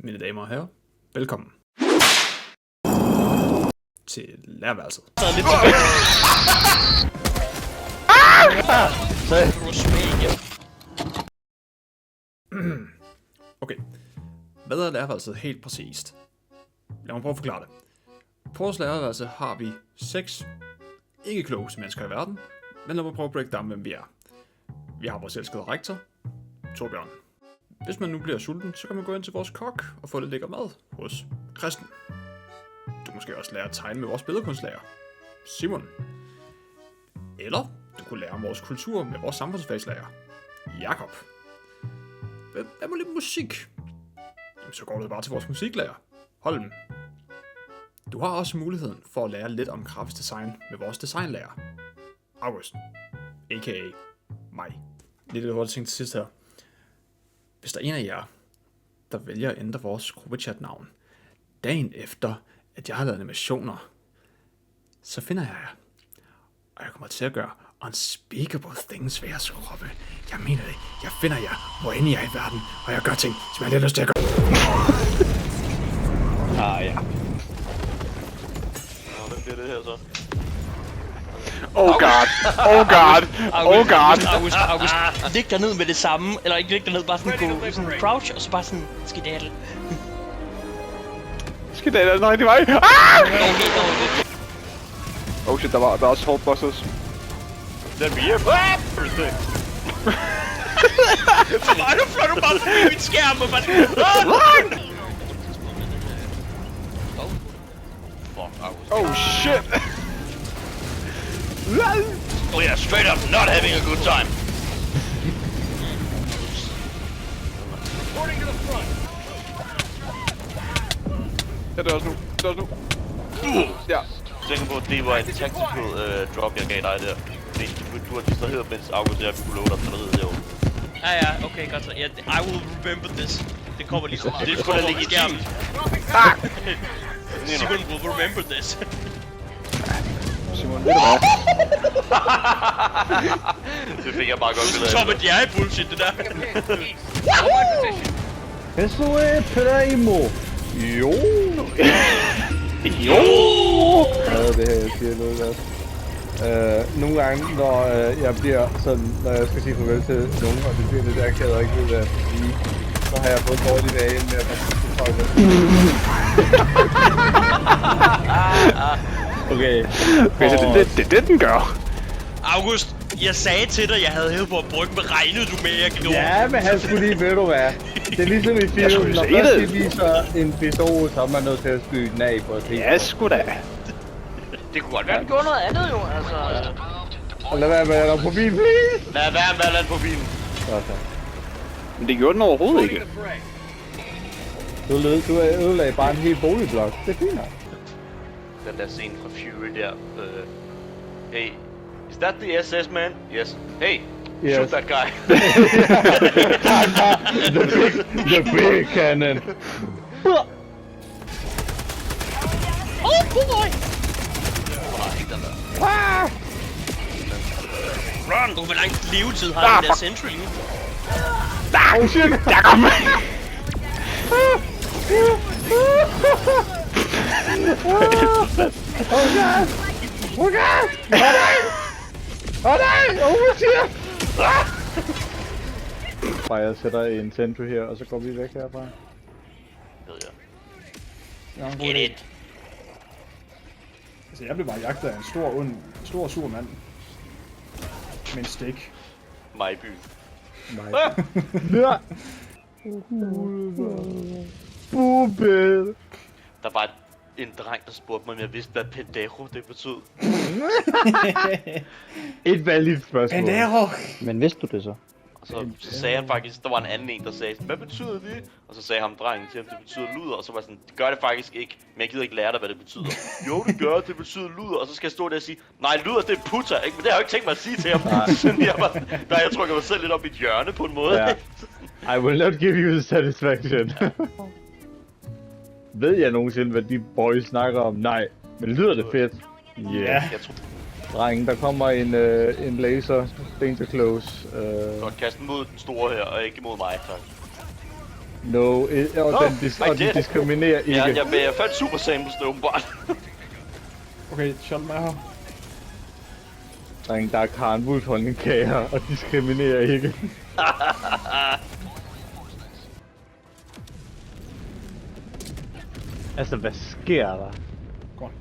Mine damer og herrer, velkommen til lærerværelset. Okay, hvad er lærerværelset helt præcist? Lad mig prøve at forklare det. På vores lærerværelse har vi 6 ikke klogeste mennesker i verden, men lad mig prøve at break down, hvem vi er. Vi har vores elskede rektor, Torbjørn. Hvis man nu bliver sulten, så kan man gå ind til vores kok og få lidt lækker mad hos Kristen. Du måske også lære at tegne med vores billedkunstlærer, Simon. Eller du kunne lære om vores kultur med vores samfundsfagslærer, Jakob. Hvad med lidt musik? Jamen, så går du bare til vores musiklærer, Holm. Du har også muligheden for at lære lidt om grafisk design med vores designlærer, August, a.k.a. mig. Lidt hurtigt ting til sidst her. Hvis der er en af jer, der vælger at ændre vores gruppechat-navn, dagen efter, at jeg har lavet animationer, så finder jeg jer. Og jeg kommer til at gøre unspeakable things ved jeres kroppe. Jeg mener det. Jeg finder jer, hvor end I er i verden, og jeg gør ting, som jeg har lidt lyst til at gøre. Ja. Hvad bliver det her så? Oh god! Oh god! Oh god! August, læg dig ned med det samme, eller ikke læg dig ned, bare sådan gå sådan crouch, og så bare sådan skedaddle. Skedaddle er den rigtige vej! Oh shit, der var også hårdt bosses. Let me here! Nu flår du bare forbi min skærm og bare sådan... Fuck, August. Oh shit! Oh yeah, straight up not having a good time. Ja, det er også nu. Det er også nu. Ja. Tænker på, at det var et tactical drop, jeg gav dig der. Fordi du har distraheret, mens August og jeg kunne love dig for noget derovre. Ja, okay, godt så. I will remember this. Det kommer lige så meget. Det er sgu da legitimt. Simon will remember this. Simon, ved du hvad? Det fik jeg bare godt billede af. Tom og Jerry bullshit, det der. Eso es primo. Jo. Jo! Ja, det her, jeg siger noget godt. Nogle gange, når jeg bliver sådan, når jeg skal sige farvel til nogen, og det bliver lidt akavet og ikke ved, hvad jeg skal sige, så har jeg fået dårlige dage med at være Okay. Okay, så det er det, den gør. August, jeg sagde til dig, jeg havde hævet på at brygge, hvad regnede du med, jeg gjorde? Ja, men han skulle lige, ved du hvad. Det er ligesom i filmen, når først de viser en pistol, så er man nødt til at skyde den af på at se. Ja, sgu da. Det kunne godt være, at den gjorde noget andet jo, altså. Og lad være med at lade på bilen, please. Lad være med at lade på bilen. Godt så. Men det gjorde den overhovedet ikke. Du ødelagde bare en hel boligblok. Det er fint nok. Den der scene fra Fury der. Hey, is that the SS man? Yes. Hey, Yes. shoot that guy. the big cannon. Oh boy! Run! Hvor lang levetid har den der Sentry nu? Oh shit! Der kom! Oh god! Oh god! Oh nej! Oh shit! Bare jeg sætter en sentry her, og så går vi væk herfra. Ved jeg. Get it! Altså, jeg blev bare jagtet af en stor sur mand. Med en stik. Majby. Nej. Ja! Bubel! Der var en dreng, der spurgte mig, om jeg vidste, hvad pendejo det betød. Et validt spørgsmål. Pendero! Men vidste du det så? Og så sagde han faktisk, der var en anden en, der sagde, hvad betyder det? Og så sagde ham drengen til ham, det betyder luder. Og så var jeg sådan, det gør det faktisk ikke, men jeg gider ikke lære dig, hvad det betyder. Jo, det gør det betyder luder. Og så skal jeg stå der og sige, nej, luder det er putter, ikke? Men det har jeg jo ikke tænkt mig at sige til ham. Sådan jeg trykker mig selv lidt op i et hjørne på en måde. Ja. I will not give you the satisfaction. Ved jeg nogensinde, hvad de boys snakker om? Nej. Men lyder det fedt? Yeah. Jeg tror, Drengen, der kommer en laser. Danger close. godt kaste den mod den store her, og ikke mod mig, tak. No, og den diskriminerer ikke. Jeg fandt super samples, det åbenbart. Okay, Sheldon er her. Dreng, der er karnvulshonningskager og diskriminerer ikke. Altså, hvad sker der? Godt.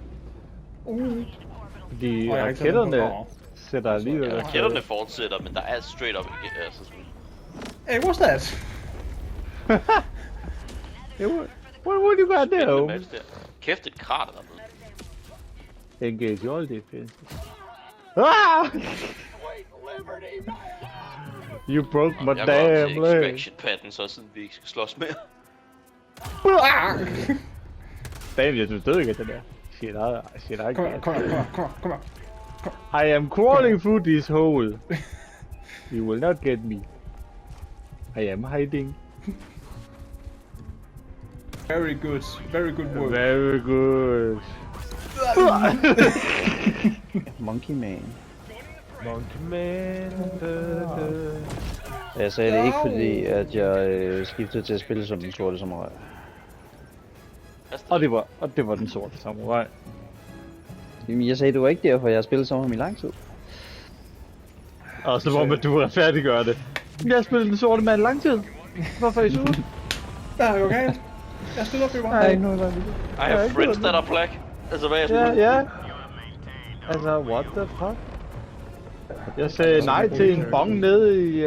De jeg har ikke taget raketterne nogen på sætter alligevel... Ja, raketterne fortsætter, men der er straight up ikke, altså sådan... Hey, what's that? What would you got spændende there? match der. Kæft, et krater der med. Engage all defense. Ah! You broke my Jeg går op damn til leg. extraction padden, så siden vi ikke skal slås mere. Damn, jeg døde ikke af det der. Shit, I Kom her, kom her, kom her. I am crawling through this hole. You will not get me. I am hiding. Very good work. Very good. Monkey Man. Monkey Man. Jeg sagde det ikke fordi, at jeg skiftede til at spille som den sorte samurai. Og det var den sorte samurai. Jamen, jeg sagde, det var ikke derfor, jeg har spillet som ham i lang tid. Og så hvor du retfærdiggør det. Jeg har spillet den sorte mand i lang tid. Hvorfor er I sure? Der er jo galt. Jeg stiller op i Nej, ikke noget, I have friends that are black. Altså, hvad er jeg Ja. Altså, what the fuck? Jeg sagde nej til en bong nede i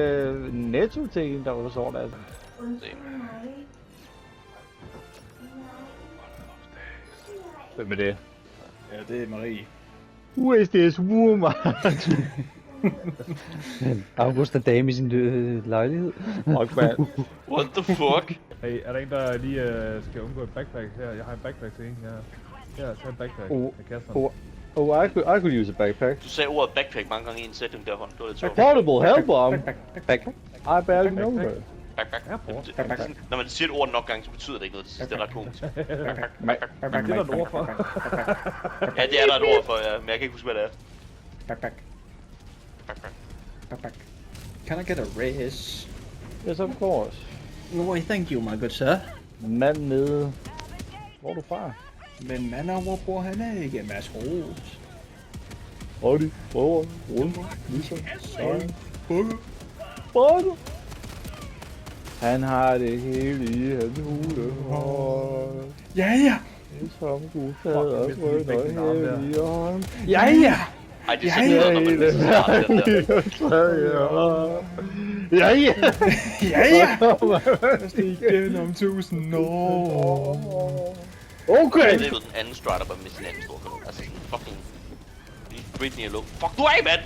Netto til en, der var sort, altså. Hvem er det? Ja, det er Marie. Who is this woman? August er dame i sin lejlighed. Fuck, man. What the fuck? Hey, er der en, der lige skal undgå et backpack her? Jeg har en backpack til en. Her, tag en backpack. Jeg kaster den. Oh, I could use a backpack. Du sagde ordet backpack mange gange i en sætning der, hånd. Det var lidt sjovt. Portable hell bomb. Backpack. I barely know her. Backpack. Airport. Når man siger et ord nok gange, så betyder det ikke noget. Det sidste er ret komisk. Det er der et ord for. Ja, det er der et ord for, ja. Men jeg kan ikke huske, hvad det er. Backpack. Backpack. Backpack. Can I get a raise? Yes, of course. Why, thank you, my good sir. Mand nede. Hvor er du fra? Men Manna, hvor bor han af ikke? Mads Ros. Howdy, bror, rundt, ligesom, Bukke. Han har det hele i hans hule. Ja, ja. Det er som gudfad og rød og hævlig hånd. Ja, ja. Ej, det er simpelthen noget, når man bliver smart, det der. Ja, ja. Ja, ja. Stig gennem 1000 år. Okay. Det er den anden strider, bare med sin anden store kanon. Altså sådan fucking... Britney er low. Fuck du af, mand!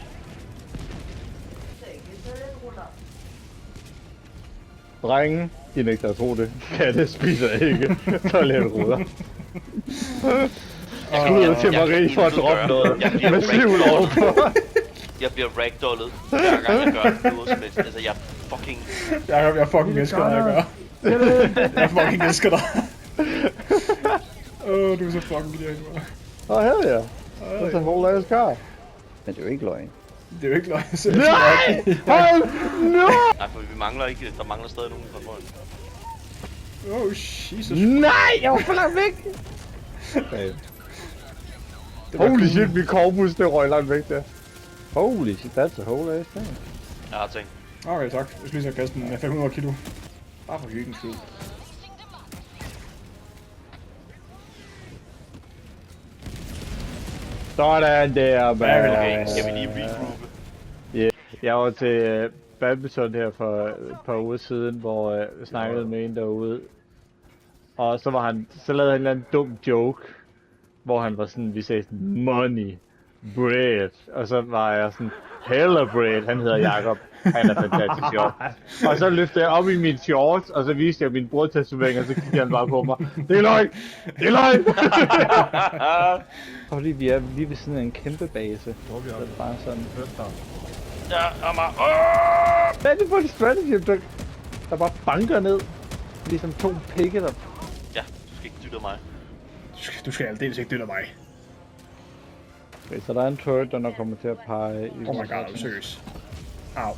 Drenge, de nægter at tro det. Katte spiser ikke toiletruller. Jeg skulle ud til Marie for at droppe noget. Med sivl overfor. Jeg bliver ragdollet hver gang jeg gør det. Noget som helst. Altså, jeg fucking... Jeg fucking elsker dig, jeg gør. Jeg fucking elsker dig. Du er så fucking genial, man. Åh, hell ja. That's a whole ass car. Men det er jo ikke løgn. Det er jo ikke løgn. Nej! Hold nu! Nej, for vi mangler ikke... Der mangler stadig nogen fra kontrollen. Oh, Jesus. Nej, jeg var for langt væk! Holy shit, min korbus, det røg langt væk der. Holy shit, that's a whole ass thing. Jeg har tænkt. Okay, tak. Jeg skal lige så kaste den med 500 kilo. Bare for hyggens skyld. Sådan der, man. Okay, skal vi lige regroupe? Jeg var til badminton her for et par uger siden, hvor jeg snakkede med en derude. Og så lavede han en eller anden dum joke, hvor han var sådan, vi sagde sådan, money, bread. Og så var jeg sådan, hella bread, han hedder Jakob. Han er fantastisk sjov. Og så løftede jeg op i min shorts, og så viste jeg min brudtatovering, og så kiggede han bare på mig. Det er løgn! Det er løgn! Fordi vi er lige ved siden af en kæmpe base. Hvor er vi Så oppe? det er bare sådan. Ja, Amager. Hvad er det for en strategy, der bare banker ned? Ligesom to pikke, der... Ja, du skal ikke dytte mig. Du skal aldeles ikke dytte mig. Okay, så der er en turret, der nok kommer til at pege i... Oh my god, er du seriøs? Au.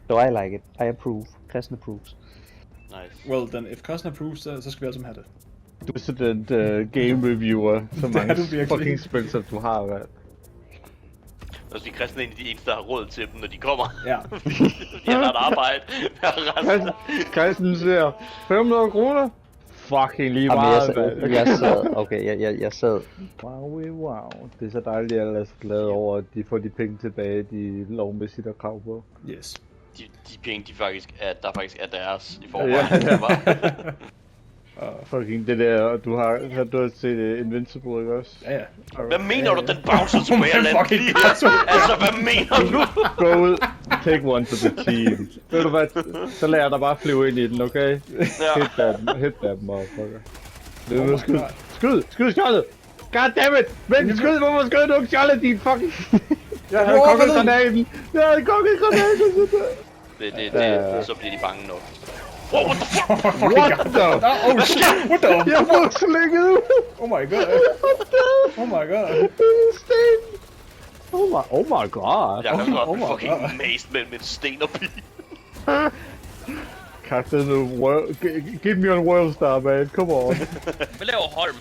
So I like it. I approve. Christian approves. Nice. Well, then, if Cosner approves, så skal vi alle sammen have det. Du er sådan en game reviewer, så Det er mange du virkelig. fucking spil, som du har, mand. Og så er Christian en af de eneste, der har råd til dem, når de kommer. Ja. De har et arbejde. Christian siger 500 kroner. Fucking lige meget, mand. Jeg sad, okay, jeg sad. Wow. Det er så dejligt, at jeg er så glad over, at de får de penge tilbage, de lovmæssigt har krav på. Yes. De penge, der faktisk er deres i forvejen. Fucking det der, du har set Invincible, ikke også? Ja. Hvad mener du, den bouncer tilbage og lander Fucking lige? Kato. Altså, hvad mener du? Gå ud, take one to the team. Ved du hvad, så lader jeg dig bare flyve ind i den, okay? Hit that motherfucker. Skyd skjoldet! Goddammit! Vent, skyd, hvorfor skød du ikke skjoldet, din fucking... Jeg havde kongegranaten! Det, så bliver de bange nok. Wow, what the fuck? What the? Oh shit! What the? Jeg blev slikket ud! Oh my god. Oh my god. Sten! Oh my god! Jeg kan godt Oh my blive fucking God. mazed mellem en sten og pil. Captain give me a world star, man. Come on. Hvad laver Holm?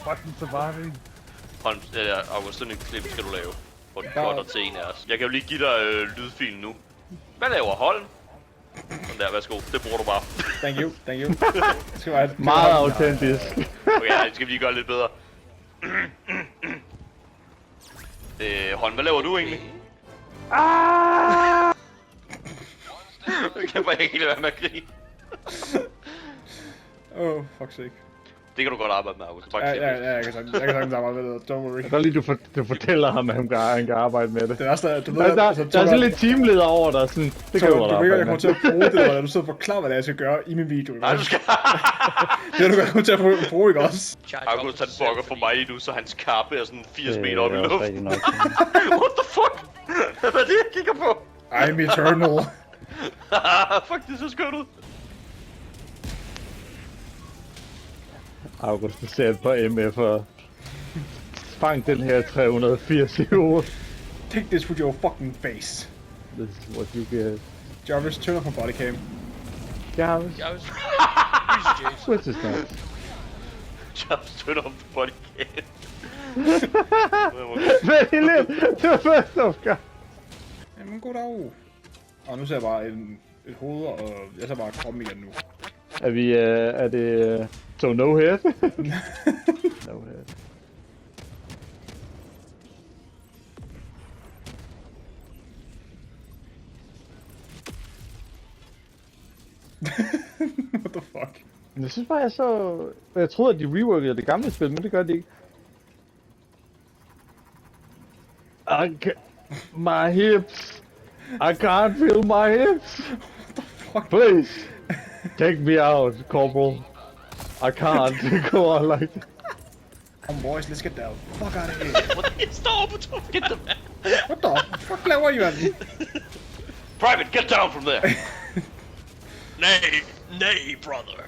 Fucking surviving. Holm, August, sådan en klip skal du lave. Hvor du cutter til en af os. Jeg kan jo lige give dig lydfilen nu. Hvad laver Holm? Sådan der, værsgo. Det bruger du bare. Thank you. Det skal være Meget autentisk. Okay, nej, det skal vi lige gøre lidt bedre. Holm, hvad laver du egentlig? Jeg kan bare ikke lade være med at grine. Oh, fuck sake. Det kan du godt arbejde med, August. Ja, jeg kan sagtens arbejde med det. Don't worry. Jeg kan lige, du fortæller ham, at han kan arbejde med det. Det er også du ved, Der er sådan lidt teamleder over dig, sådan, det kan du godt du ved, arbejde jeg kommer til at bruge det, eller du sidder og forklarer, hvad det er, jeg skal gøre i min video. Nej, du skal... Det er du godt til at bruge, ikke også? August, han fucker for mig lige nu, så hans kappe er sådan 80 meter op i Det er også luften. rigtigt nok. What the fuck? Hvad er det, jeg kigger på? I'm eternal. Fuck, det så skørt ud. August, du ser et par MF'er. Fang den her 380 i hovedet. Take this with your fucking face. This is what you get. Jarvis, turn off my body cam. Jarvis. Jeg vil... Which is nice. Just turn off the body cam. Very lit! The first of God. Jamen, goddag. Og nu ser jeg bare et hoved, og jeg ser bare kroppen igen nu. Er vi, er det... So no head? No head. What the fuck? Jeg synes bare, jeg troede, at de reworkede det gamle spil, men det gør de ikke. My hips! I can't feel my hips! Fuck. Please! Take me out, Corporal. I can't go on like that. Come on, boys, let's get the fuck out of here. Jeg står oppe på toppen. Get the man. What the fuck laver I, mand? Private, get down from there. Nej, brother.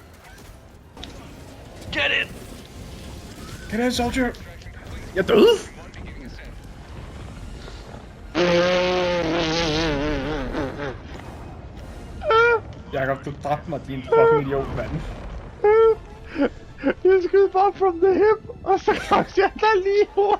Get in. Get in, soldier. Jeg døde. Jakob, du dræbte mig, din fucking idiot, mand. Jeg skød bare from the hip, og så kom jeg der lige over.